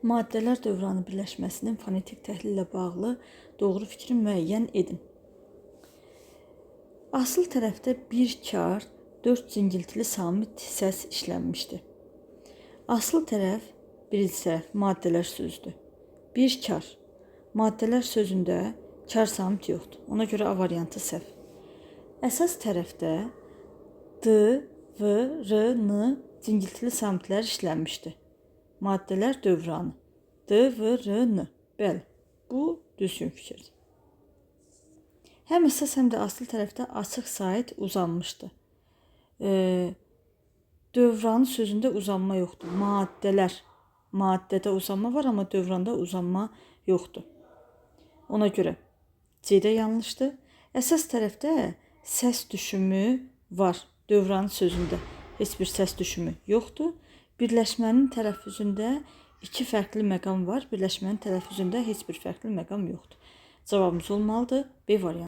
Maddələr dövranı birləşməsinin fonetik təhlillə bağlı doğru fikri müəyyən edin. Asıl tərəfdə bir kar, 4 cingiltili samit səs işlənmişdir. Asıl tərəf, birinci tərəf maddələr sözüdür. Bir kar, maddələr sözündə kar samit yoxdur. Ona görə A variantı səhv. Əsas tərəfdə D, V, R, N cingiltili samitlər işlənmişdir. Maddələr dövranı. D, V, R, N. Bəli, bu düzgün fikirdir. Həm əsas, həm də asıl tərəfdə açıq sahit uzanmışdır. Dövranı sözündə uzanma yoxdur. Maddələr. Maddədə uzanma var, amma dövranda uzanma yoxdur. Ona görə C-də yanlışdır. Əsas tərəfdə səs düşümü var. Dövranı sözündə heç bir səs düşümü yoxdur. Birləşmənin tələffüzündə 2 fərqli məqam var. Birləşmənin tələffüzündə heç bir fərqli məqam yoxdur. Cavabımız olmalıdır B variantı.